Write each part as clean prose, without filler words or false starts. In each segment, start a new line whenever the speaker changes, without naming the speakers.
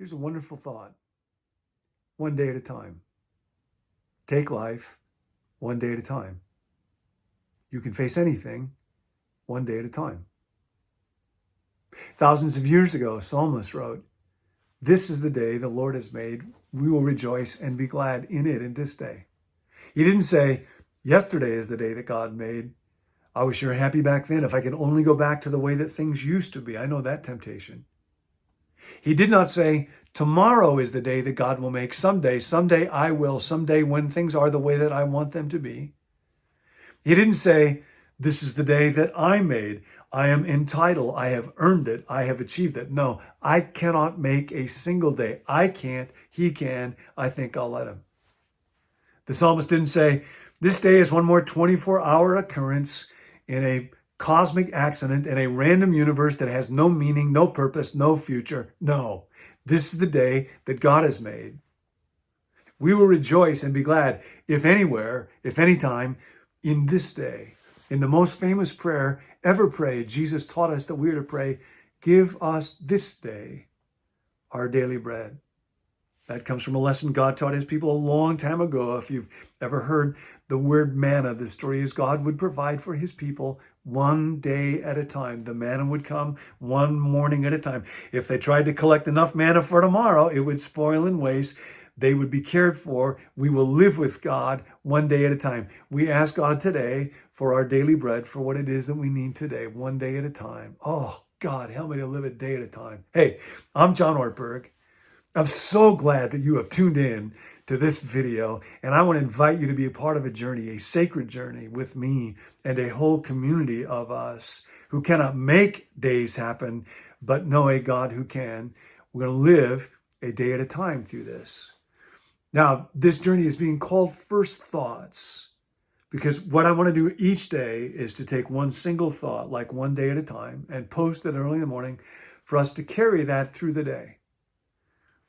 Here's a wonderful thought. One day at a time. Take life one day at a time. You can face anything one day at a time. Thousands of years ago, a psalmist wrote, "This is the day the Lord has made. We will rejoice and be glad in it in this day." He didn't say, yesterday is the day that God made. I was sure happy back then. If I could only go back to the way that things used to be. I know that temptation. He did not say, tomorrow is the day that God will make. Someday I will. Someday when things are the way that I want them to be. He didn't say, this is the day that I made. I am entitled. I have earned it. I have achieved it. No, I cannot make a single day. I can't. He can. I think I'll let him. The psalmist didn't say, this day is one more 24-hour occurrence in a cosmic accident in a random universe that has no meaning, no purpose, no future. No, this is the day that God has made. We will rejoice and be glad, if anywhere, if any time, in this day. In the most famous prayer ever prayed, Jesus taught us that we are to pray, give us this day our daily bread. That comes from a lesson God taught his people a long time ago. If you've ever heard the word manna, the story is God would provide for his people one day at a time. The manna would come one morning at a time. If they tried to collect enough manna for tomorrow, it would spoil and waste. They would be cared for. We will live with God one day at a time. We ask God today for our daily bread, for what it is that we need today, one day at a time. Oh, God, help me to live a day at a time. Hey, I'm John Ortberg. I'm so glad that you have tuned in to this video, and I want to invite you to be a part of a journey, a sacred journey with me and a whole community of us who cannot make days happen, but know a God who can. We're going to live a day at a time through this. Now, this journey is being called First Thoughts, because what I want to do each day is to take one single thought, like one day at a time, and post it early in the morning for us to carry that through the day.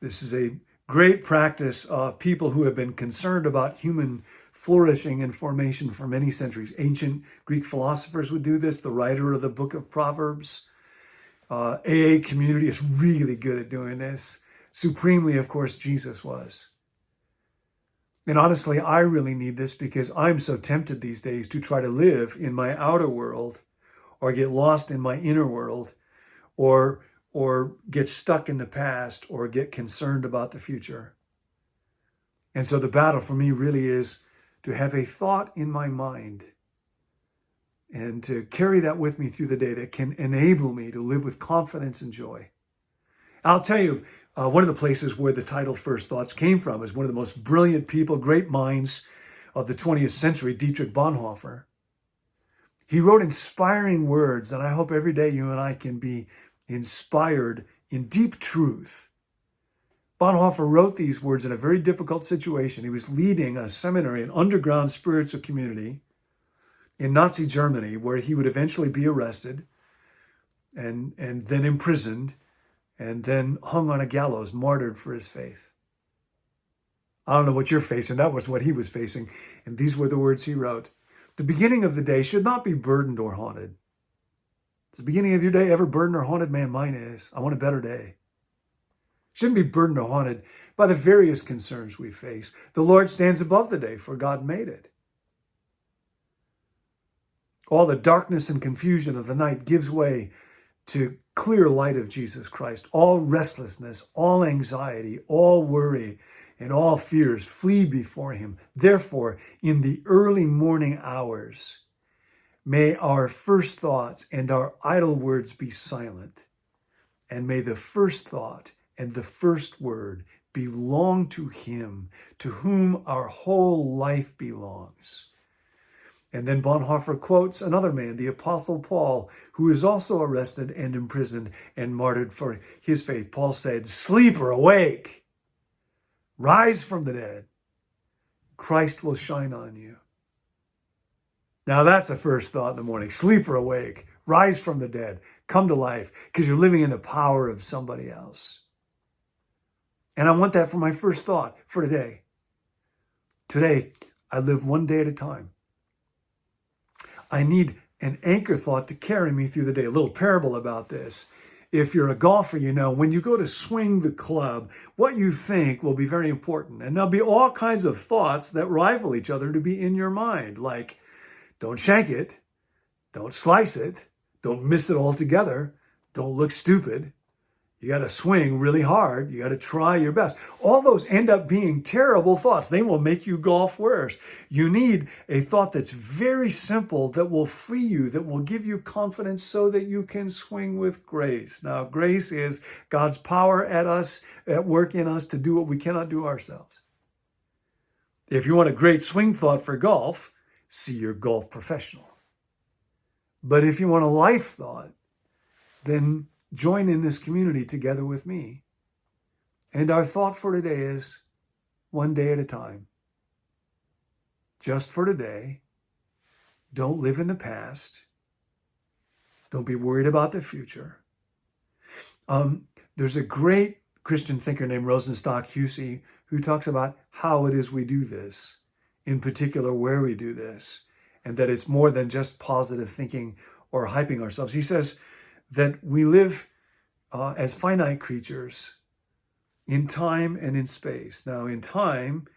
This is a great practice of people who have been concerned about human flourishing and formation for many centuries. Ancient Greek philosophers would do this. The writer of the book of Proverbs. AA community is really good at doing this. Supremely, of course, Jesus was. And honestly, I really need this because I'm so tempted these days to try to live in my outer world or get lost in my inner world or get stuck in the past or get concerned about the future. And so the battle for me really is to have a thought in my mind and to carry that with me through the day that can enable me to live with confidence and joy. I'll tell you, one of the places where the title First Thoughts came from is one of the most brilliant people, great minds of the 20th century, Dietrich Bonhoeffer. He wrote inspiring words, and I hope every day you and I can be inspired in deep truth. Bonhoeffer wrote these words in a very difficult situation. He was leading a seminary, an underground spiritual community in Nazi Germany, where he would eventually be arrested and then imprisoned and then hung on a gallows, martyred for his faith. I don't know what you're facing. That was what he was facing. And these were the words he wrote. The beginning of the day should not be burdened or haunted. Is the beginning of your day ever burdened or haunted? Man, mine is. I want a better day. Shouldn't be burdened or haunted by the various concerns we face. The Lord stands above the day, for God made it. All the darkness and confusion of the night gives way to clear light of Jesus Christ. All restlessness, all anxiety, all worry, and all fears flee before him. Therefore, in the early morning hours, may our first thoughts and our idle words be silent, and may the first thought and the first word belong to him, to whom our whole life belongs. And then Bonhoeffer quotes another man, the Apostle Paul, who is also arrested and imprisoned and martyred for his faith. Paul said, "Sleep or awake, rise from the dead. Christ will shine on you." Now that's a first thought in the morning. Sleep or awake, rise from the dead, come to life, because you're living in the power of somebody else. And I want that for my first thought for today. Today, I live one day at a time. I need an anchor thought to carry me through the day. A little parable about this If you're a golfer, you know, when you go to swing the club, what you think will be very important. And there'll be all kinds of thoughts that rival each other to be in your mind, like don't shank it, don't slice it, don't miss it altogether, don't look stupid. You got to swing really hard. You got to try your best. All those end up being terrible thoughts. They will make you golf worse. You need a thought that's very simple, that will free you, that will give you confidence so that you can swing with grace. Now, grace is God's power at work in us to do what we cannot do ourselves. If you want a great swing thought for golf, see your golf professional. But if you want a life thought, then join in this community together with me. And our thought for today is one day at a time. Just for today. Don't live in the past. Don't be worried about the future. There's a great Christian thinker named Rosenstock Hussey who talks about how it is we do this, in particular where we do this, and that it's more than just positive thinking or hyping ourselves. He says that we live as finite creatures in time and in space. Now, in time,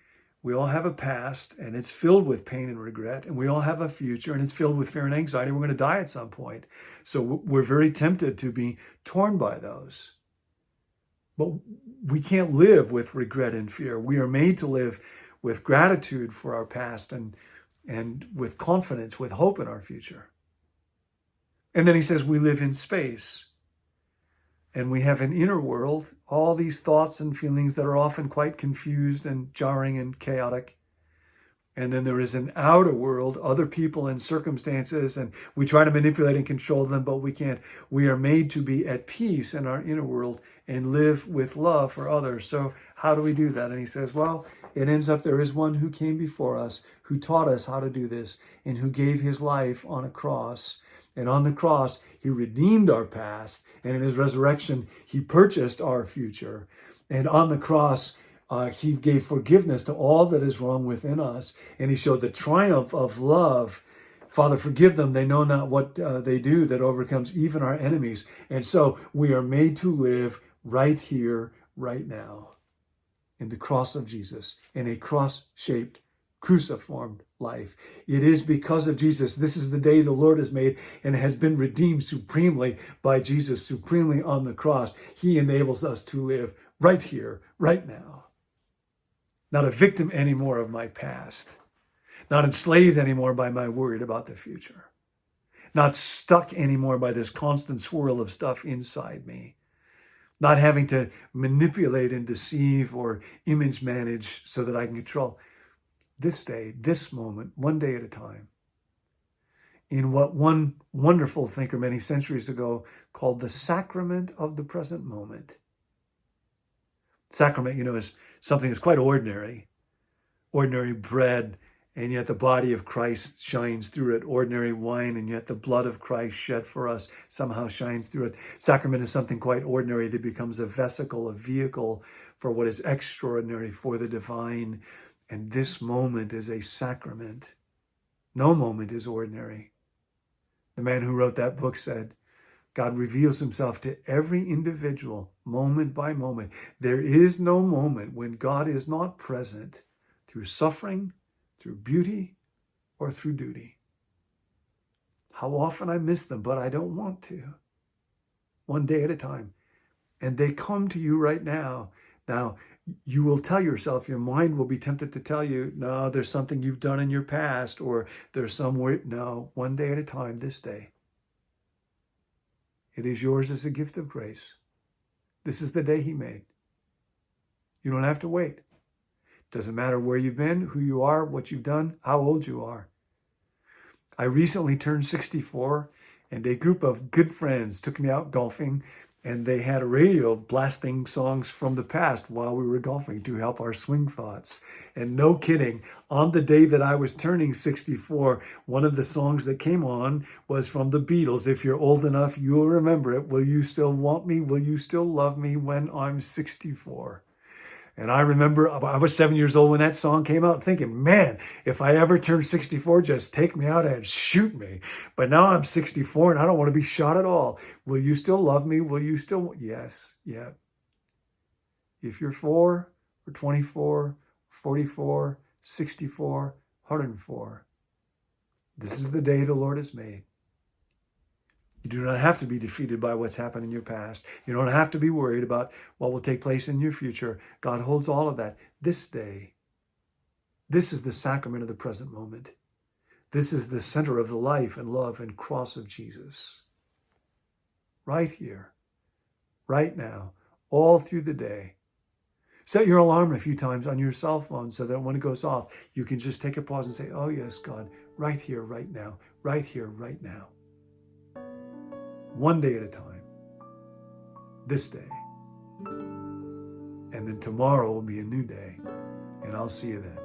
we all have a past, and it's filled with pain and regret, and we all have a future, and it's filled with fear and anxiety. We're going to die at some point. So we're very tempted to be torn by those. But we can't live with regret and fear. We are made to live with gratitude for our past and with confidence, with hope in our future. And then he says we live in space. And we have an inner world, all these thoughts and feelings that are often quite confused and jarring and chaotic. And then there is an outer world, other people and circumstances, and we try to manipulate and control them, but we can't. We are made to be at peace in our inner world and live with love for others. So how do we do that? And he says, well, it ends up there is one who came before us, who taught us how to do this, and who gave his life on a cross. And on the cross, he redeemed our past. And in his resurrection, he purchased our future. And on the cross, he gave forgiveness to all that is wrong within us. And he showed the triumph of love. Father, forgive them. They know not what they do, that overcomes even our enemies. And so we are made to live right here, right now, in the cross of Jesus, in a cross-shaped, cruciform life. It is because of Jesus. This is the day the Lord has made and has been redeemed supremely by Jesus, supremely on the cross. He enables us to live right here, right now. Not a victim anymore of my past. Not enslaved anymore by my worry about the future. Not stuck anymore by this constant swirl of stuff inside me. Not having to manipulate and deceive or image manage so that I can control. This day, this moment, one day at a time, in what one wonderful thinker many centuries ago called the sacrament of the present moment. Sacrament, is something that's quite ordinary bread, and yet the body of Christ shines through it. Ordinary wine, and yet the blood of Christ shed for us somehow shines through it. Sacrament is something quite ordinary that becomes a vesicle, a vehicle for what is extraordinary, for the divine. And this moment is a sacrament. No moment is ordinary. The man who wrote that book said, God reveals himself to every individual, moment by moment. There is no moment when God is not present through suffering, through beauty, or through duty. How often I miss them, but I don't want to. One day at a time. And they come to you right now. Now, you will tell yourself, your mind will be tempted to tell you, no, there's something you've done in your past, or there's some way. No, one day at a time, this day. It is yours as a gift of grace. This is the day he made. You don't have to wait. Doesn't matter where you've been, who you are, what you've done, how old you are. I recently turned 64, and a group of good friends took me out golfing, and they had a radio blasting songs from the past while we were golfing to help our swing thoughts. And no kidding, on the day that I was turning 64, one of the songs that came on was from the Beatles. If you're old enough, you'll remember it. Will you still want me? Will you still love me when I'm 64? And I remember I was 7 years old when that song came out, thinking, man, if I ever turn 64, just take me out and shoot me. But now I'm 64 and I don't want to be shot at all. Will you still love me? Will you still? Yes, yeah. If you're 4 or 24, 44, 64, 104, this is the day the Lord has made. You do not have to be defeated by what's happened in your past. You don't have to be worried about what will take place in your future. God holds all of that. This day, this is the sacrament of the present moment. This is the center of the life and love and cross of Jesus. Right here, right now, all through the day. Set your alarm a few times on your cell phone so that when it goes off, you can just take a pause and say, oh yes, God, right here, right now, right here, right now. One day at a time, this day. And then tomorrow will be a new day, and I'll see you then.